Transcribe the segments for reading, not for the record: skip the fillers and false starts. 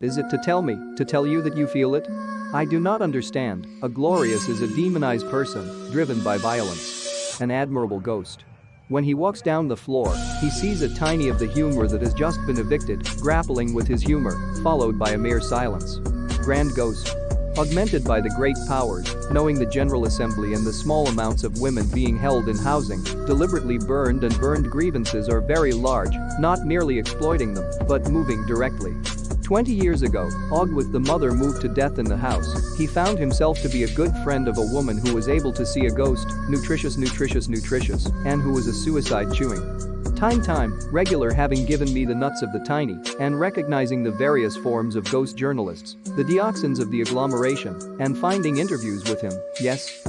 Is it to tell you that you feel it? I do not understand. A glorious is a demonized person, driven by violence. An admirable ghost. When he walks down the floor, he sees a tiny of the humor that has just been evicted, grappling with his humor, followed by a mere silence. Grand ghost. Augmented by the great powers, knowing the General Assembly and the small amounts of women being held in housing, deliberately burned grievances are very large, not merely exploiting them, but moving directly. 20 years ago, Og with the mother moved to death in the house. He found himself to be a good friend of a woman who was able to see a ghost, nutritious, and who was a suicide chewing. Regular having given me the nuts of the tiny, and recognizing the various forms of ghost journalists, the dioxins of the agglomeration, and finding interviews with him, yes,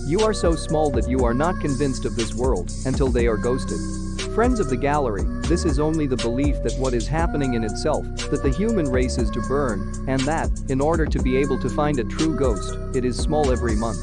you are so small that you are not convinced of this world until they are ghosted. Friends of the gallery, this is only the belief that what is happening in itself, that the human race is to burn, and that, in order to be able to find a true ghost, it is small every month.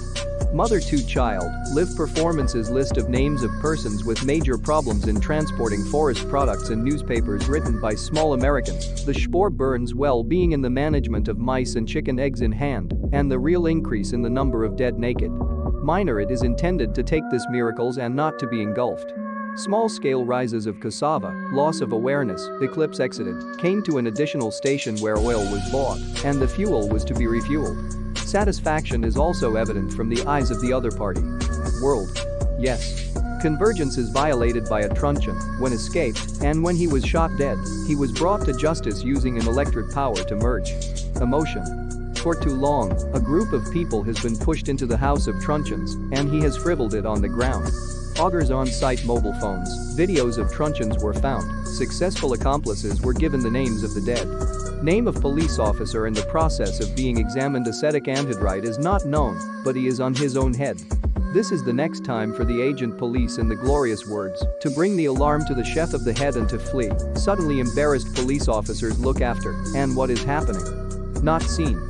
Mother to child, live performances list of names of persons with major problems in transporting forest products in newspapers written by small Americans, the spore burns well being in the management of mice and chicken eggs in hand, and the real increase in the number of dead naked. Minor it is intended to take this miracles and not to be engulfed. Small-scale rises of cassava, loss of awareness, eclipse exited, came to an additional station where oil was bought, and the fuel was to be refueled. Satisfaction is also evident from the eyes of the other party. World. Yes. Convergence is violated by a truncheon, when escaped, and when he was shot dead, he was brought to justice using an electric power to merge. Emotion. For too long, a group of people has been pushed into the house of truncheons, and he has frivoled it on the ground. Augers on-site mobile phones, videos of truncheons were found, successful accomplices were given the names of the dead. Name of police officer in the process of being examined ascetic anhydrite is not known, but he is on his own head. This is the next time for the agent police in the glorious words, to bring the alarm to the chef of the head and to flee. Suddenly embarrassed police officers look after, and what is happening? Not seen.